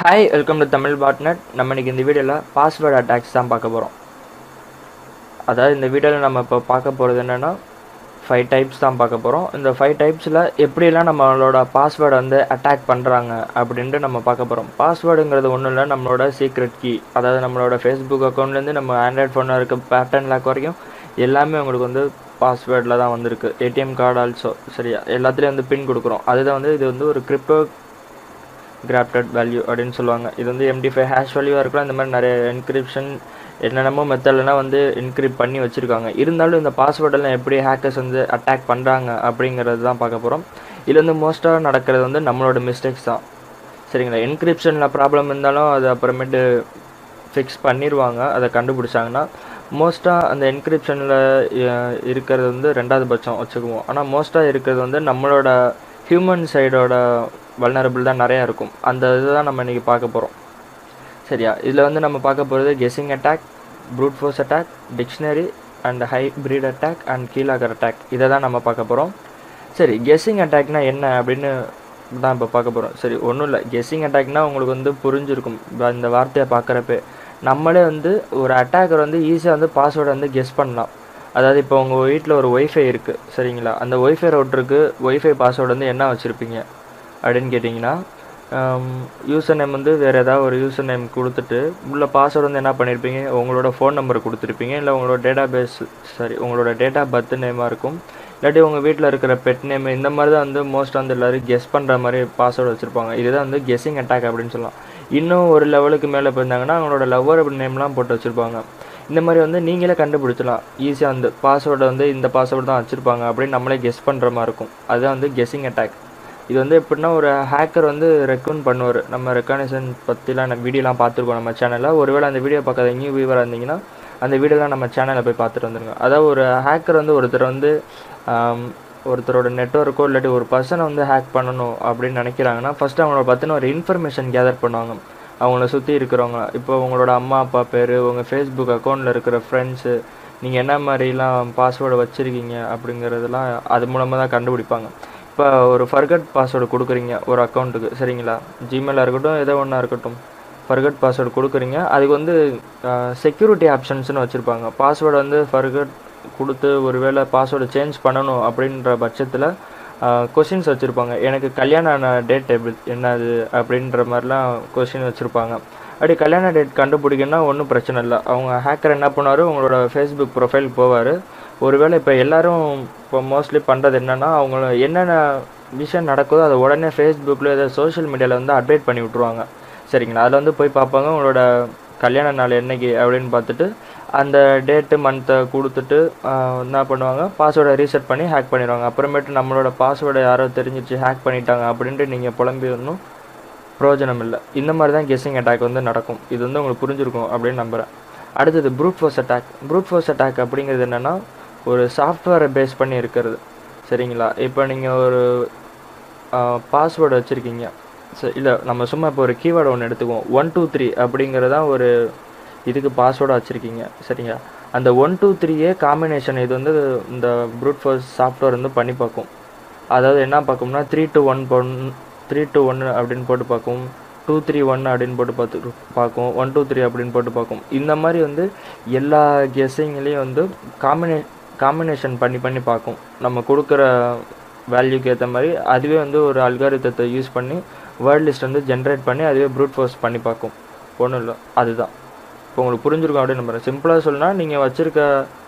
Hi, welcome to Tamil botnet. நம்ம இன்றைக்கி இந்த வீடியோவில் பாஸ்வேர்டு அட்டாக்ஸ் தான் பார்க்க போகிறோம். அதாவது இந்த வீடியோவில் நம்ம இப்போ பார்க்க போகிறது என்னென்னா 5 டைப்ஸ் தான் பார்க்க போகிறோம். இந்த 5 டைப்ஸில் எப்படிலாம் நம்மளோட பாஸ்வேர்டை வந்து அட்டாக் பண்ணுறாங்க அப்படின்ட்டு நம்ம பார்க்க போகிறோம். பாஸ்வேர்டுங்கிறது ஒன்றும் இல்லை, நம்மளோட சீக்ரெட் கீ. அதாவது நம்மளோட ஃபேஸ்புக் அக்கௌண்ட்லேருந்து நம்ம ஆண்ட்ராய்ட் ஃபோனில் இருக்க பேட்டர்ன் லாக் வரைக்கும் எல்லாமே உங்களுக்கு வந்து பாஸ்வேர்டில் தான் வந்திருக்கு. ஏடிஎம் கார்டு ஆல்சோ சரியா, எல்லாத்துலேயும் வந்து பின் கொடுக்குறோம். அதுதான் வந்து இது வந்து ஒரு கிரிப்டோ கிராப்டட் வேல்யூ அப்படின்னு சொல்லுவாங்க. இது வந்து MD5 ஹேஷ் வேல்யூவாக இருக்கலாம். இந்த மாதிரி நிறைய என்கிரிப்ஷன் என்னென்னமோ மெத்தட்லாம் வந்து என்கிரிப்ட் பண்ணி வச்சுருக்காங்க. இருந்தாலும் இந்த பாஸ்வேர்டெல்லாம் எப்படி ஹேக்கர்ஸ் வந்து அட்டாக் பண்ணுறாங்க அப்படிங்கிறது தான் பார்க்க போகிறோம். இதில் வந்து மோஸ்ட்டாக நடக்கிறது வந்து நம்மளோட மிஸ்டேக்ஸ் தான் சரிங்களா. என்கிரிப்ஷனில் ப்ராப்ளம் இருந்தாலும் அது அப்புறமேட்டு ஃபிக்ஸ் பண்ணிடுவாங்க. அதை கண்டுபிடிச்சாங்கன்னா மோஸ்ட்டாக அந்த என்கிரிப்ஷனில் இருக்கிறது வந்து 2வது பட்சம் வச்சுக்குவோம். ஆனால் மோஸ்ட்டாக இருக்கிறது வந்து நம்மளோட ஹியூமன் சைடோட வல்னரபிள் தான் நிறையா இருக்கும். அந்த இதுதான் நம்ம இன்றைக்கி பார்க்க போகிறோம் சரியா. இதில் வந்து நம்ம பார்க்க போகிறது guessing attack, brute force attack, dictionary and hybrid attack and keylogger attack. இதை தான் நம்ம பார்க்க போகிறோம். சரி, கெஸ்ஸிங் அட்டாக்னா என்ன அப்படின்னு தான் இப்போ பார்க்க போகிறோம். சரி, ஒன்றும் இல்லை, கெஸ்ஸிங் அட்டாக்னால் உங்களுக்கு வந்து புரிஞ்சிருக்கும் இந்த வார்த்தையை பார்க்குறப்ப. நம்மளே வந்து ஒரு அட்டாக்கர் வந்து ஈஸியாக வந்து பாஸ்வேர்டை வந்து கெஸ் பண்ணலாம். அதாவது இப்போ உங்கள் வீட்டில் ஒரு ஒய்ஃபை இருக்குது சரிங்களா. அந்த ஒய்ஃபை ரவுட்டருக்கு ஒய்ஃபை பாஸ்வேர்டு வந்து என்ன வச்சுருப்பீங்க அப்படின்னு கேட்டிங்கன்னா, யூசர் நேம் வந்து வேறு ஏதாவது ஒரு யூசர் நேம் கொடுத்துட்டு உள்ள பாஸ்வேர்டு வந்து என்ன பண்ணியிருப்பீங்க, உங்களோட ஃபோன் நம்பர் கொடுத்துருப்பீங்க. இல்லை உங்களோட உங்களோட டேட் ஆஃப் பர்த் நேமாக இருக்கும். இல்லாட்டி உங்கள் வீட்டில் இருக்கிற பெட் நேம். இந்த மாதிரி தான் வந்து மோஸ்ட் வந்து எல்லோரும் கெஸ் பண்ணுற மாதிரி பாஸ்வேர்டு வச்சுருப்பாங்க. இதுதான் வந்து கெஸ்ஸிங் அட்டாக் அப்படின்னு சொல்லலாம். இன்னும் ஒரு லெவலுக்கு மேலே போயிருந்தாங்கன்னா அவங்களோட லவ்வர் நேம்லாம் போட்டு வச்சுருப்பாங்க. இந்த மாதிரி வந்து நீங்களே கண்டுபிடிச்சலாம் ஈஸியாக. வந்து பாஸ்வேர்டை வந்து இந்த பாஸ்வேர்டு தான் வச்சுருப்பாங்க அப்படின்னு நம்மளே கெஸ் பண்ணுற மாதிரி இருக்கும். அதுதான் வந்து கெஸ்ஸிங் அட்டாக். இது வந்து எப்படின்னா, ஒரு ஹேக்கர் வந்து ரெக்கமெண்ட் பண்ணுவார். நம்ம ரெக்கக்னிஷன் பற்றிலாம் வீடியோலாம் பார்த்துருக்கோம் நம்ம சேனலில். ஒருவேளை அந்த வீடியோ பார்க்காத நியூ வியூவராக இருந்தீங்கன்னா அந்த வீடியோலாம் நம்ம சேனலில் போய் பார்த்துட்டு வந்துருங்க. அதாவது ஒரு ஹேக்கர் வந்து ஒருத்தரோட நெட்வொர்க்கோ இல்லாட்டி ஒரு பர்சனை வந்து ஹேக் பண்ணணும் அப்படின்னு நினைக்கிறாங்கன்னா ஃபஸ்ட்டு அவங்களோட பற்றின ஒரு இன்ஃபர்மேஷன் கேதர் பண்ணுவாங்க. அவங்கள சுற்றி இருக்கிறவங்க, இப்போ உங்களோட அம்மா அப்பா பேர், உங்கள் ஃபேஸ்புக் அக்கௌண்ட்டில் இருக்கிற ஃப்ரெண்ட்ஸு, நீங்கள் என்ன மாதிரிலாம் பாஸ்வேர்டு வச்சுருக்கீங்க அப்படிங்கிறதுலாம் அது மூலமாக தான் கண்டுபிடிப்பாங்க. இப்போ ஒரு ஃபர்கட் பாஸ்வேர்டு கொடுக்குறீங்க ஒரு அக்கௌண்ட்டுக்கு சரிங்களா, ஜிமெயிலாக இருக்கட்டும் ஏதோ ஒன்றா இருக்கட்டும், ஃபர்கட் பாஸ்வேர்டு கொடுக்குறீங்க. அதுக்கு வந்து செக்யூரிட்டி ஆப்ஷன்ஸ்னு வச்சுருப்பாங்க. பாஸ்வேர்டு வந்து ஃபர்கட் கொடுத்து ஒருவேளை பாஸ்வேர்டு சேஞ்ச் பண்ணணும் அப்படின்ற பட்சத்தில் கொஷின்ஸ் வச்சுருப்பாங்க. எனக்கு கல்யாணம் ஆன டேட் என்னது அப்படின்ற மாதிரிலாம் கொஷின் வச்சுருப்பாங்க. அப்படி கல்யாண டேட் கண்டுபிடிக்கணும்னா ஒன்றும் பிரச்சனை இல்லை. அவங்க ஹேக்கர் என்ன பண்ணுவார், உங்களோட ஃபேஸ்புக் ப்ரொஃபைல் போவார். ஒருவேளை இப்போ எல்லோரும் இப்போ மோஸ்ட்லி பண்ணுறது என்னென்னா, அவங்கள என்னென்ன விஷயம் நடக்குதோ அதை உடனே ஃபேஸ்புக்கில் ஏதாவது சோஷியல் மீடியாவில் வந்து அப்டேட் பண்ணி விட்ருவாங்க சரிங்களா. அதில் வந்து போய் பார்ப்பாங்க உங்களோட கல்யாண நாள் என்றைக்கு அப்படின்னு பார்த்துட்டு அந்த டேட்டு மந்த்தை கொடுத்துட்டு என்ன பண்ணுவாங்க, பாஸ்வேர்டை ரீசெட் பண்ணி ஹேக் பண்ணிடுவாங்க. அப்புறமேட்டு நம்மளோட பாஸ்வேர்டை யாரோ தெரிஞ்சிச்சு ஹேக் பண்ணிட்டாங்க அப்படின்ட்டு நீங்கள் புலம்பி ஒன்றும் பிரயோஜனம் இல்லை. இந்த மாதிரி தான் கெஸ்ஸிங் அட்டாக் வந்து நடக்கும். இது வந்து உங்களுக்கு புரிஞ்சிருக்கும் அப்படின்னு நம்புகிறேன். அடுத்தது fruit force attack. Brute force attack அப்படிங்கிறது என்னென்னா, ஒரு சாஃப்ட்வேரை பேஸ் பண்ணி இருக்கிறது சரிங்களா. இப்போ நீங்கள் ஒரு பாஸ்வேர்டு வச்சுருக்கீங்க இல்லை, நம்ம சும்மா இப்போ ஒரு கீவேர்டு ஒன்று எடுத்துக்குவோம். 1 2 3 அப்படிங்கிறதான் ஒரு இதுக்கு பாஸ்வேர்டாக வச்சுருக்கீங்க சரிங்களா. அந்த 1 2 3 காம்பினேஷன் இது வந்து இந்த ப்ரூட் ஃபோர்ஸ் சாஃப்ட்வேர் வந்து பண்ணி பார்க்கும். அதாவது என்ன பார்க்கும்னா 3 to 1 அப்படின்னு போட்டு பார்க்கும், 2 3 1 அப்படின்னு போட்டு பார்க்கும், 1 2 3 அப்படின்னு போட்டு பார்க்கும். இந்த மாதிரி வந்து எல்லா கெஸ்ஸிங்லேயும் வந்து காம்பினேஷன் பண்ணி பார்க்கும். நம்ம கொடுக்குற வேல்யூக்கு ஏற்ற மாதிரி அதுவே வந்து ஒரு அல்காரிதத்தை யூஸ் பண்ணி வேர்ட் லிஸ்ட் வந்து ஜென்ரேட் பண்ணி அதுவே ப்ரூட் ஃபோர்ஸ் பண்ணி பார்க்கும். ஒன்றும் இல்லை, அதுதான். இப்போ உங்களுக்கு புரிஞ்சிருக்கும் அப்படின்னு நம்புறேன். சிம்பிளாக சொல்லணும்னா, நீங்கள் வச்சுருக்க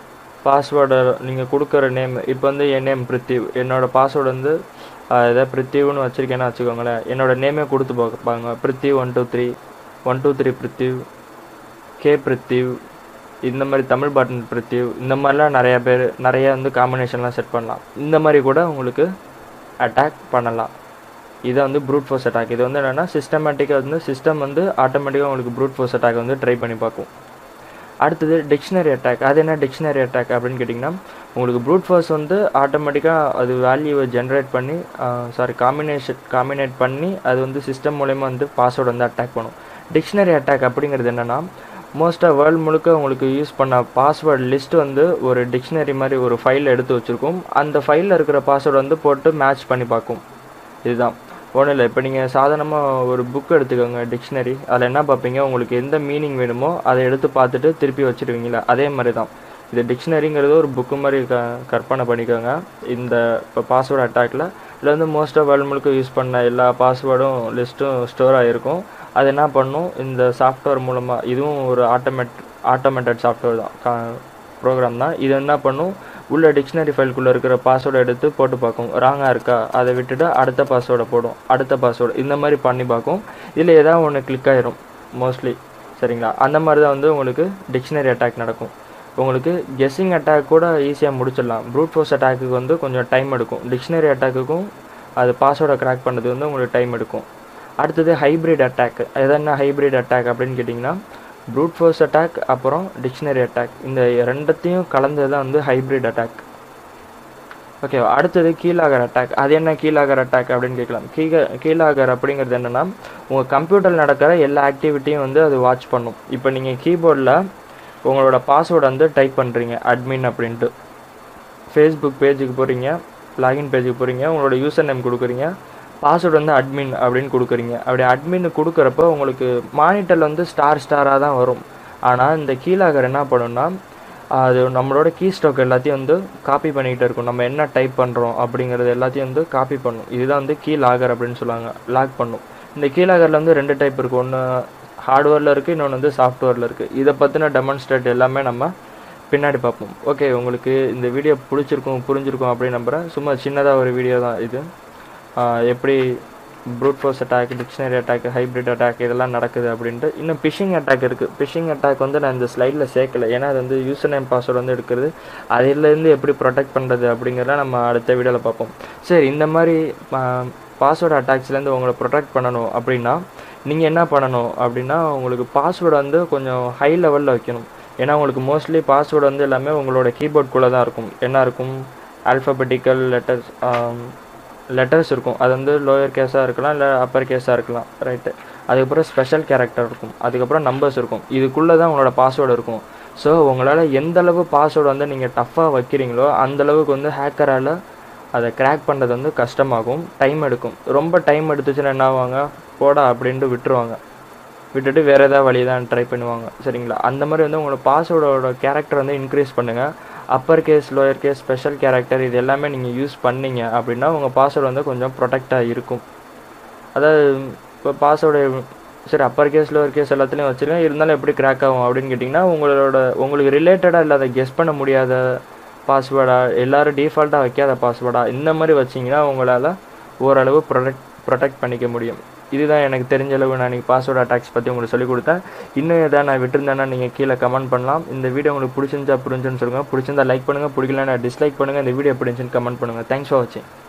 பாஸ்வேர்டை நீங்கள் கொடுக்குற நேம், இப்போ வந்து என் நேம் பிரித்திவ், என்னோடய பாஸ்வேர்டு வந்து ஏதாவது பிரித்திவ்னு வச்சுருக்கேன்னு வச்சுக்கோங்களேன். என்னோடய நேமே கொடுத்து பார்ப்பாங்க. பிரித்திவ் 1 2 3, 1 2 3 பிரித்திவ், கே பிரித்திவ், இந்த மாதிரி தமிழ் பாட்டன் பிரித்திவ், இந்த மாதிரிலாம் நிறைய வந்து காம்பினேஷன்லாம் செட் பண்ணலாம். இந்த மாதிரி கூட உங்களுக்கு அட்டாக் பண்ணலாம். இதை வந்து ப்ரூட் ஃபோர்ஸ் அட்டாக். இது வந்து என்னென்னா, சிஸ்டமேட்டிக்காக வந்து சிஸ்டம் வந்து ஆட்டோமேட்டிக்காக உங்களுக்கு ப்ரூட் ஃபோர்ஸ் அட்டாக் வந்து ட்ரை பண்ணி பார்க்கும். அடுத்தது டிக்ஷனரி அட்டாக். அது என்ன டிக்ஷனரி அட்டாக் அப்படின்னு கேட்டிங்கன்னா, உங்களுக்கு ப்ரூட் ஃபோர்ஸ் வந்து ஆட்டோமேட்டிக்காக அது வேல்யூவை ஜென்ரேட் பண்ணி காம்பினேட் பண்ணி அது வந்து சிஸ்டம் மூலயமா வந்து பாஸ்வேர்டு வந்து அட்டாக் பண்ணும். டிக்ஷனரி அட்டாக் அப்படிங்கிறது என்னென்னா, மோஸ்ட்டாக வேர்ல்டு முழுக்க உங்களுக்கு யூஸ் பண்ண பாஸ்வேர்டு லிஸ்ட் வந்து ஒரு டிக்ஷனரி மாதிரி ஒரு ஃபைல் எடுத்து வச்சுருக்கும். அந்த ஃபைலில் இருக்கிற பாஸ்வேர்டு வந்து போட்டு மேட்ச் பண்ணி பார்க்கும். இதுதான் ஒன்றும் இல்லை. இப்போ நீங்கள் சாதாரணமாக ஒரு புக் எடுத்துக்கோங்க, டிக்ஷனரி. அதில் என்ன பார்ப்பீங்க, உங்களுக்கு எந்த மீனிங் வேணுமோ அதை எடுத்து பார்த்துட்டு திருப்பி வச்சுருவீங்களா, அதே மாதிரி தான் இது. டிக்ஷனரிங்கிறது ஒரு புக்கு மாதிரி கற்பனை பண்ணிக்கோங்க. இந்த இப்போ பாஸ்வேர்டு அட்டாக்ல இதில் வந்து மோஸ்ட்டாக வேர்ல்டு முழுக்க யூஸ் பண்ண எல்லா பாஸ்வேர்டும் லிஸ்ட்டும் ஸ்டோர் ஆகிருக்கும். அது என்ன பண்ணும், இந்த சாஃப்ட்வேர் மூலமாக, இதுவும் ஒரு ஆட்டோமேட்டட் சாஃப்ட்வேர் தான், ப்ரோக்ராம் தான். இது என்ன பண்ணும், உள்ள டிக்ஷனரி ஃபைல்குள்ளே இருக்கிற பாஸ்வேர்டை எடுத்து போட்டு பார்க்கும், ராங்காக இருக்கா அதை விட்டுட்டு அடுத்த பாஸ்வேர்டை போடும், அடுத்த பாஸ்வேர்டு இந்த மாதிரி பண்ணி பார்க்கும். இதில் ஏதாவது ஒன்று கிளிக் ஆகிரும் மோஸ்ட்லி, சரிங்களா. அந்த மாதிரி தான் வந்து உங்களுக்கு டிக்ஷனரி அட்டாக் நடக்கும். உங்களுக்கு கெஸ்ஸிங் அட்டாக் கூட ஈஸியாக முடிச்சிடலாம். ப்ரூட் ஃபோர்ஸ் அட்டாக்கு வந்து கொஞ்சம் டைம் எடுக்கும். டிக்ஷனரி அட்டாக்குக்கும் அது பாஸ்வேர்டை கிராக் பண்ணுறது வந்து உங்களுக்கு டைம் எடுக்கும். அடுத்தது ஹைப்ரிட் அட்டாக். எதனா ஹைப்ரிட் அட்டாக் அப்படின்னு கேட்டிங்கன்னா, ப்ரூட் ஃபோர்ஸ் அட்டாக் அப்புறம் டிக்ஷனரி அட்டாக், இந்த ரெண்டத்தையும் கலந்தது தான் வந்து ஹைப்ரிட் அட்டாக். ஓகே, அடுத்தது கீலாகர் அட்டாக். அது என்ன கீலாகர் அட்டாக் அப்படின்னு கேட்கலாம். கீலாகர் அப்படிங்கிறது என்னென்னா, உங்கள் கம்ப்யூட்டரில் நடக்கிற எல்லா ஆக்டிவிட்டியும் வந்து அது வாட்ச் பண்ணும். இப்போ நீங்கள் கீபோர்டில் உங்களோட பாஸ்வேர்டு வந்து டைப் பண்ணுறீங்க, அட்மின் அப்படின்ட்டு. ஃபேஸ்புக் பேஜுக்கு போகிறீங்க, லாகின் பேஜுக்கு போகிறீங்க, உங்களோட யூசர் நேம் கொடுக்குறீங்க, பாஸ்வேர்டு வந்து அட்மின் அப்படின்னு கொடுக்குறீங்க. அப்படி அட்மின் கொடுக்குறப்ப உங்களுக்கு மானிட்டரில் வந்து ஸ்டாராக தான் வரும். ஆனால் இந்த கீலாகர் என்ன பண்ணுன்னா, அது நம்மளோட கீ ஸ்டாக் எல்லாத்தையும் வந்து காப்பி பண்ணிக்கிட்டே இருக்கும். நம்ம என்ன டைப் பண்ணுறோம் அப்படிங்கிறது எல்லாத்தையும் வந்து காப்பி பண்ணும். இதுதான் வந்து கீலாகர் அப்படின்னு சொல்லுவாங்க, லாக் பண்ணும். இந்த கீலாகரில் வந்து 2 டைப் இருக்குது. ஒன்று ஹார்ட்வேரில் இருக்குது, இன்னொன்று வந்து சாஃப்ட்வேரில் இருக்குது. இதை பற்றின டெமான்ஸ்ட்ரேட் எல்லாமே நம்ம பின்னாடி பார்ப்போம். ஓகே, உங்களுக்கு இந்த வீடியோ பிடிச்சிருக்கும், புரிஞ்சிருக்கும் அப்படின்னு நம்புகிறேன். சும்மா சின்னதாக ஒரு வீடியோ தான் இது. எப்படி fruit force attack, dictionary attack, hybrid attack இதெல்லாம் நடக்குது அப்படின்ட்டு. இன்னும் பிஷிங் அட்டாக் இருக்குது. பிஷிங் அட்டாக் வந்து நான் இந்த ஸ்லைடில் சேர்க்கலை, ஏன்னா அது வந்து யூசர் நேம் பாஸ்வேர்டு வந்து எடுக்கிறது. அதிலேருந்து எப்படி ப்ரொடெக்ட் பண்ணுறது அப்படிங்கிறத நம்ம அடுத்த வீடியோவில் பார்ப்போம். சரி, இந்த மாதிரி பாஸ்வேர்டு அட்டாக்ஸ்லேருந்து உங்களை ப்ரொடெக்ட் பண்ணணும் அப்படின்னா நீங்கள் என்ன பண்ணணும் அப்படின்னா, உங்களுக்கு பாஸ்வேர்டு வந்து கொஞ்சம் ஹை லெவலில் வைக்கணும். ஏன்னா உங்களுக்கு மோஸ்ட்லி பாஸ்வேர்டு வந்து எல்லாமே உங்களோட கீபோர்டுக்குள்ளே தான் இருக்கும். என்ன இருக்கும், ஆல்ஃபபெட்டிக்கல் லெட்டர்ஸ் இருக்கும். அது வந்து லோயர் கேஸாக இருக்கலாம், இல்லை அப்பர் கேஸாக இருக்கலாம், ரைட்டு. அதுக்கப்புறம் ஸ்பெஷல் கேரக்டர் இருக்கும், அதுக்கப்புறம் நம்பர்ஸ் இருக்கும். இதுக்குள்ளே தான் உங்களோட பாஸ்வேர்டு இருக்கும். ஸோ உங்களால் எந்தளவு பாஸ்வேர்டு வந்து நீங்கள் டஃப்பாக வைக்கிறீங்களோ அந்தளவுக்கு வந்து ஹேக்கரால் அதை கிராக் பண்ணுறது வந்து கஷ்டமாகும், டைம் எடுக்கும். ரொம்ப டைம் எடுத்துச்சுன்னா என்ன ஆவாங்க, போடா அப்படின்ட்டு விட்டுட்டு வேறு ஏதாவது வழி தான் ட்ரை பண்ணுவாங்க, சரிங்களா. அந்த மாதிரி வந்து உங்களோட பாஸ்வேர்டோட கேரக்டர் வந்து இன்க்ரீஸ் பண்ணுங்கள். Upper case, lower case, special character இது எல்லாமே நீங்கள் யூஸ் பண்ணீங்க அப்படின்னா உங்கள் பாஸ்வேர்டு வந்து கொஞ்சம் ப்ரொடெக்டாக இருக்கும். அதாவது இப்போ பாஸ்வேர்டு சரி அப்பர் கேஸ், லோயர் கேஸ் எல்லாத்துலேயும் வச்சுருக்கேன், இருந்தாலும் எப்படி கிராக் ஆகும் அப்படின்னு கேட்டிங்கன்னா, உங்களுக்கு ரிலேட்டடாக இல்லாத கெஸ் பண்ண முடியாத பாஸ்வேர்டாக, எல்லோரும் டிஃபால்ட்டாக வைக்காத பாஸ்வேர்டாக இந்த மாதிரி வச்சிங்கன்னா உங்களால் ஓரளவு ப்ரொடெக்ட் பண்ணிக்க முடியும். இதுதான் எனக்கு தெரிஞ்ச அளவு நான் இன்றைக்கி பாஸ்வேர்டு அட்டாக்ஸ் பற்றி உங்களுக்கு சொல்லிக் கொடுத்தேன். இன்னும் எதாவது நான் விட்டுருந்தேன்னா நீங்கள் கீழே கமெண்ட் பண்ணலாம். இந்த வீடியோ உங்களுக்கு பிடிச்சிருந்தா புரிஞ்சுன்னு சொல்லுங்கள். பிடிச்சிருந்தா லைக் பண்ணுங்கள், பிடிக்கலன்னா டிஸ்லைக் பண்ணுங்கள். இந்த வீடியோ பிடிச்சின்னு கமெண்ட் பண்ணுங்கள். தேங்க்ஸ் ஃபார் வாட்சிங்.